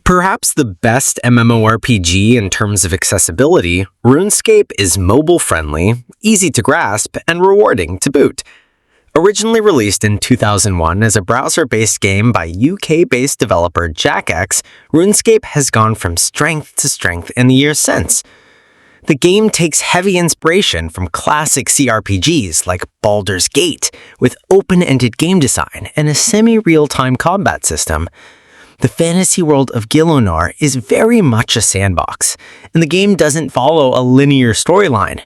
Perhaps the best MMORPG in terms of accessibility, Runescape is mobile-friendly, easy to grasp, and rewarding to boot. Originally released in 2001 as a browser-based game by UK-based developer JackX, Runescape has gone from strength to strength in the years since. The game takes heavy inspiration from classic CRPGs like Baldur's Gate, with open-ended game design and a semi-real-time combat system. The fantasy world of Gilonor is very much a sandbox, and the game doesn't follow a linear storyline.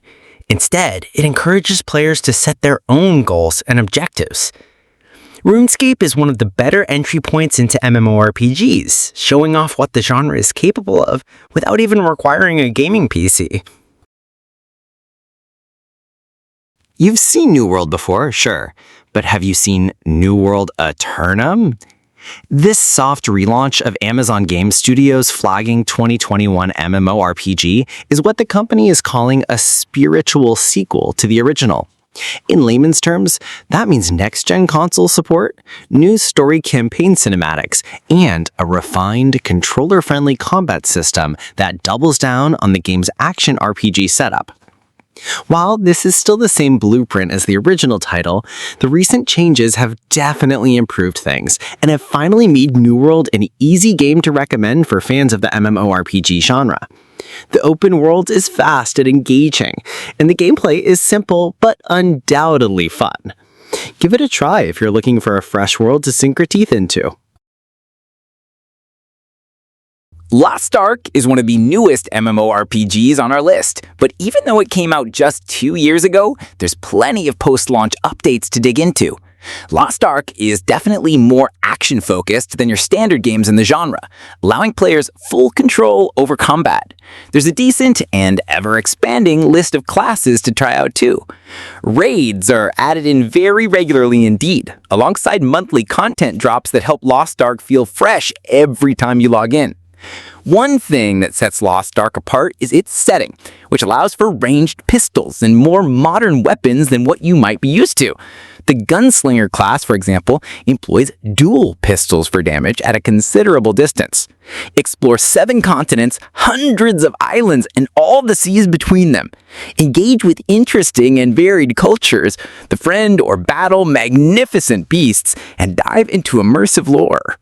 Instead, it encourages players to set their own goals and objectives. RuneScape is one of the better entry points into MMORPGs, showing off what the genre is capable of without even requiring a gaming PC. You've seen New World before, sure, but have you seen New World Aeternum? This soft relaunch of Amazon Game Studios' flagging 2021 MMORPG is what the company is calling a spiritual sequel to the original. In layman's terms, that means next-gen console support, new story campaign cinematics, and a refined, controller-friendly combat system that doubles down on the game's action RPG setup. While this is still the same blueprint as the original title, the recent changes have definitely improved things and have finally made New World an easy game to recommend for fans of the MMORPG genre. The open world is fast and engaging, and the gameplay is simple but undoubtedly fun. Give it a try if you're looking for a fresh world to sink your teeth into. Lost Ark is one of the newest MMORPGs on our list, but even though it came out just 2 years ago, there's plenty of post-launch updates to dig into. Lost Ark is definitely more action-focused than your standard games in the genre, allowing players full control over combat. There's a decent and ever-expanding list of classes to try out too. Raids are added in very regularly indeed, alongside monthly content drops that help Lost Ark feel fresh every time you log in. One thing that sets Lost Ark apart is its setting, which allows for ranged pistols and more modern weapons than what you might be used to. The Gunslinger class, for example, employs dual pistols for damage at a considerable distance. Explore 7 continents, hundreds of islands, and all the seas between them. Engage with interesting and varied cultures, befriend or battle magnificent beasts, and dive into immersive lore.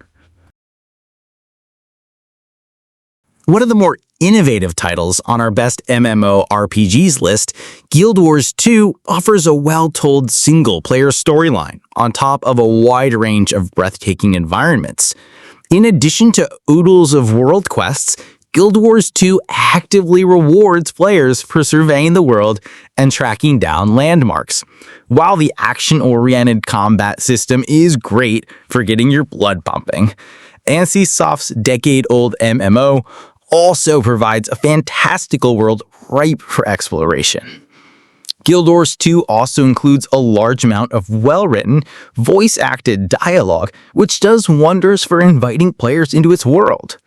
One of the more innovative titles on our best MMORPGs list, Guild Wars 2 offers a well-told single-player storyline on top of a wide range of breathtaking environments. In addition to oodles of world quests, Guild Wars 2 actively rewards players for surveying the world and tracking down landmarks. While the action-oriented combat system is great for getting your blood pumping, NCSoft's decade-old MMO also provides a fantastical world ripe for exploration. Guild Wars 2 also includes a large amount of well-written, voice-acted dialogue, which does wonders for inviting players into its world.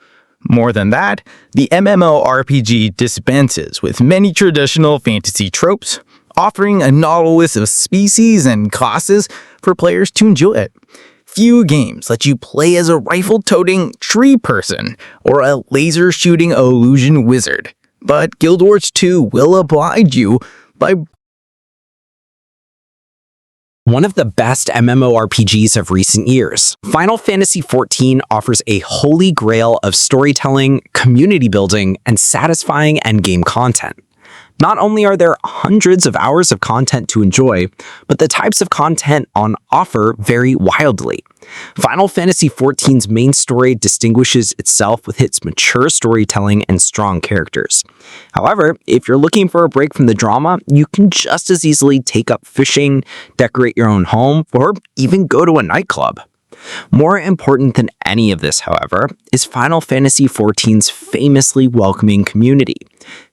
More than that, the MMORPG dispenses with many traditional fantasy tropes, offering a nautilus of species and classes for players to enjoy it. Few games let you play as a rifle-toting tree person or a laser-shooting illusion wizard, but Guild Wars 2 will oblige you by One of the best MMORPGs of recent years, Final Fantasy XIV offers a holy grail of storytelling, community building, and satisfying endgame content. Not only are there hundreds of hours of content to enjoy, but the types of content on offer vary wildly. Final Fantasy XIV's main story distinguishes itself with its mature storytelling and strong characters. However, if you're looking for a break from the drama, you can just as easily take up fishing, decorate your own home, or even go to a nightclub. More important than any of this, however, is Final Fantasy XIV's famously welcoming community.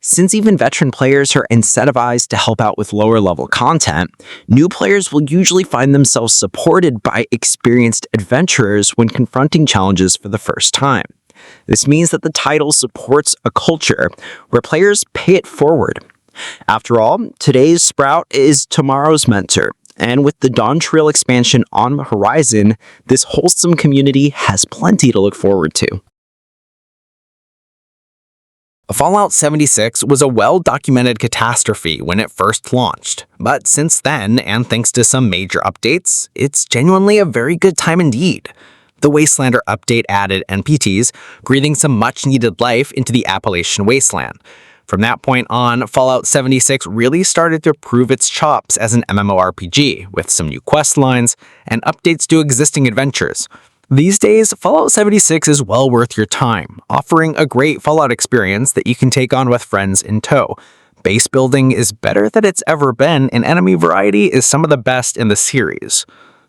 Since even veteran players are incentivized to help out with lower-level content, new players will usually find themselves supported by experienced adventurers when confronting challenges for the first time. This means that the title supports a culture where players pay it forward. After all, today's Sprout is tomorrow's mentor, and with the Dawn Trail expansion on the horizon, this wholesome community has plenty to look forward to. Fallout 76 was a well-documented catastrophe when it first launched, but since then, and thanks to some major updates, it's genuinely a very good time indeed. The Wastelander update added NPTs, breathing some much-needed life into the Appalachian Wasteland. From that point on, Fallout 76 really started to prove its chops as an MMORPG, with some new quest lines and updates to existing adventures. These days, Fallout 76 is well worth your time, offering a great Fallout experience that you can take on with friends in tow. Base building is better than it's ever been, and enemy variety is some of the best in the series.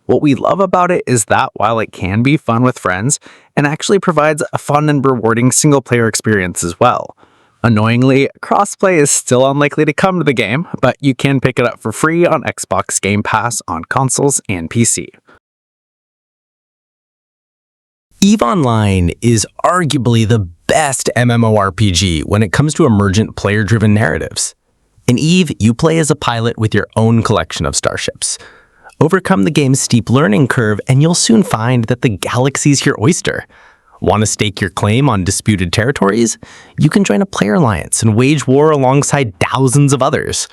What we love about it is that while it can be fun with friends, it actually provides a fun and rewarding single-player experience as well. Annoyingly, crossplay is still unlikely to come to the game, but you can pick it up for free on Xbox Game Pass on consoles and PC. EVE Online is arguably the best MMORPG when it comes to emergent player-driven narratives. In EVE, you play as a pilot with your own collection of starships. Overcome the game's steep learning curve and you'll soon find that the galaxy's your oyster. Want to stake your claim on disputed territories? You can join a player alliance and wage war alongside thousands of others.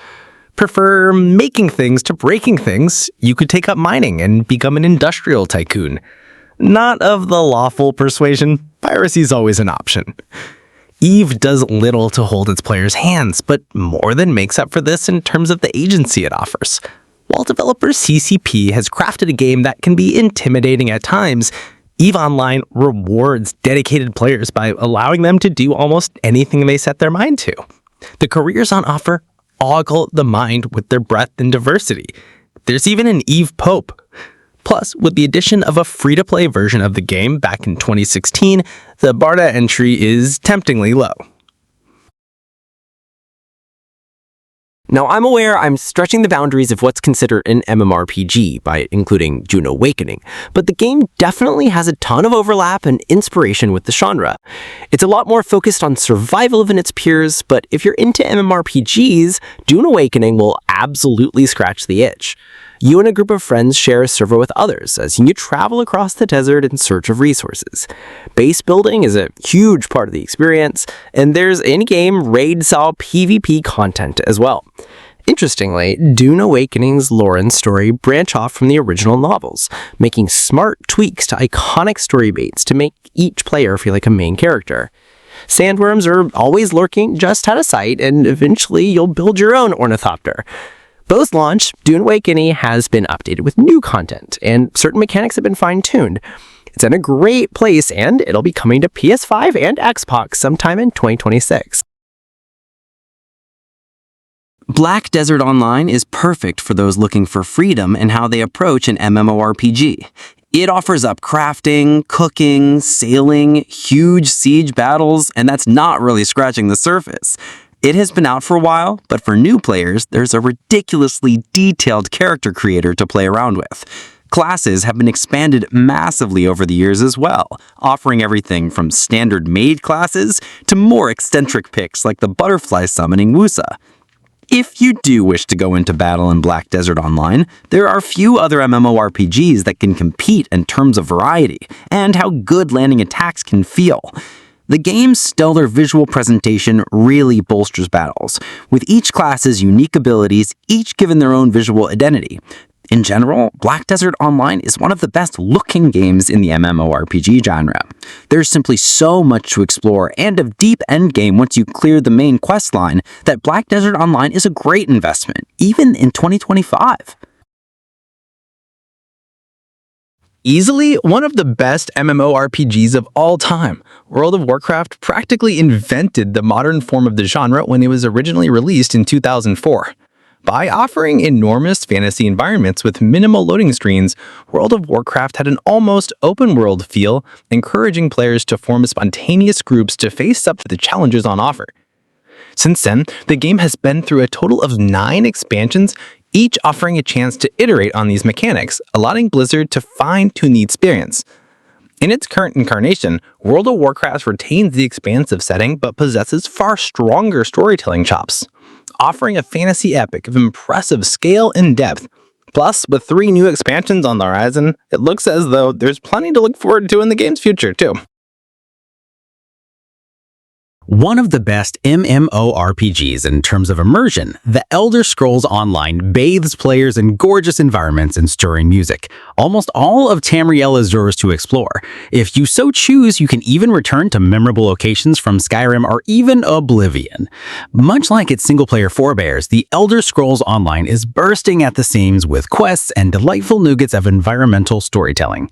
Prefer making things to breaking things? You could take up mining and become an industrial tycoon. Not of the lawful persuasion, piracy's always an option. EVE does little to hold its players' hands, but more than makes up for this in terms of the agency it offers. While developer CCP has crafted a game that can be intimidating at times, EVE Online rewards dedicated players by allowing them to do almost anything they set their mind to. The careers on offer ogle the mind with their breadth and diversity. There's even an EVE Pope. Plus, with the addition of a free-to-play version of the game back in 2016, the bar to entry is temptingly low. Now, I'm aware I'm stretching the boundaries of what's considered an MMORPG by including Dune Awakening, but the game definitely has a ton of overlap and inspiration with the genre. It's a lot more focused on survival than its peers, but if you're into MMORPGs, Dune Awakening will absolutely scratch the itch. You and a group of friends share a server with others as you travel across the desert in search of resources. Base building is a huge part of the experience, and there's in-game raid-style PvP content as well. Interestingly, Dune Awakening's lore and story branch off from the original novels, making smart tweaks to iconic story beats to make each player feel like a main character. Sandworms are always lurking just out of sight, and eventually you'll build your own ornithopter. Post-launch, Dune Awakening has been updated with new content, and certain mechanics have been fine-tuned. It's in a great place, and it'll be coming to PS5 and Xbox sometime in 2026. Black Desert Online is perfect for those looking for freedom in how they approach an MMORPG. It offers up crafting, cooking, sailing, huge siege battles, and that's not really scratching the surface. It has been out for a while, but for new players, there's a ridiculously detailed character creator to play around with. Classes have been expanded massively over the years as well, offering everything from standard maid classes to more eccentric picks like the butterfly summoning Wusa. If you do wish to go into battle in Black Desert Online, there are few other MMORPGs that can compete in terms of variety and how good landing attacks can feel. The game's stellar visual presentation really bolsters battles, with each class's unique abilities each given their own visual identity. In general, Black Desert Online is one of the best-looking games in the MMORPG genre. There's simply so much to explore and a deep endgame once you clear the main questline that Black Desert Online is a great investment, even in 2025. Easily one of the best MMORPGs of all time, World of Warcraft practically invented the modern form of the genre when it was originally released in 2004. By offering enormous fantasy environments with minimal loading screens, World of Warcraft had an almost open-world feel, encouraging players to form spontaneous groups to face up to the challenges on offer. Since then, the game has been through a total of 9 expansions, each offering a chance to iterate on these mechanics, allowing Blizzard to fine-tune the experience. In its current incarnation, World of Warcraft retains the expansive setting but possesses far stronger storytelling chops, offering a fantasy epic of impressive scale and depth. Plus, with 3 new expansions on the horizon, it looks as though there's plenty to look forward to in the game's future, too. One of the best MMORPGs in terms of immersion, The Elder Scrolls Online bathes players in gorgeous environments and stirring music. Almost all of Tamriel is yours to explore. If you so choose, you can even return to memorable locations from Skyrim or even Oblivion. Much like its single-player forebears, The Elder Scrolls Online is bursting at the seams with quests and delightful nuggets of environmental storytelling.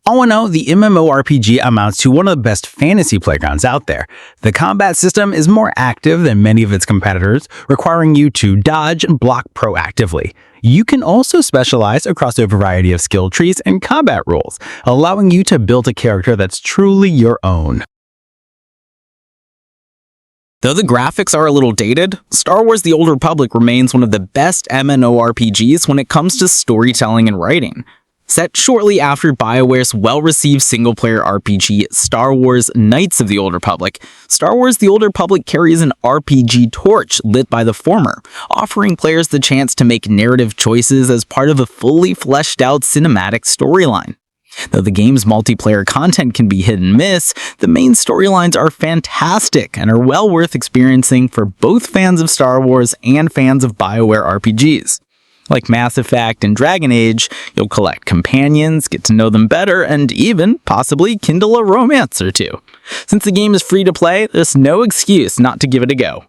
All in all, the MMORPG amounts to one of the best fantasy playgrounds out there. The combat system is more active than many of its competitors, requiring you to dodge and block proactively. You can also specialize across a variety of skill trees and combat rules, allowing you to build a character that's truly your own. Though the graphics are a little dated, Star Wars The Old Republic remains one of the best MMORPGs when it comes to storytelling and writing. Set shortly after BioWare's well-received single-player RPG Star Wars Knights of the Old Republic, Star Wars The Old Republic carries an RPG torch lit by the former, offering players the chance to make narrative choices as part of a fully fleshed-out cinematic storyline. Though the game's multiplayer content can be hit and miss, the main storylines are fantastic and are well worth experiencing for both fans of Star Wars and fans of BioWare RPGs. Like Mass Effect and Dragon Age, you'll collect companions, get to know them better, and even, possibly, kindle a romance or two. Since the game is free to play, there's no excuse not to give it a go.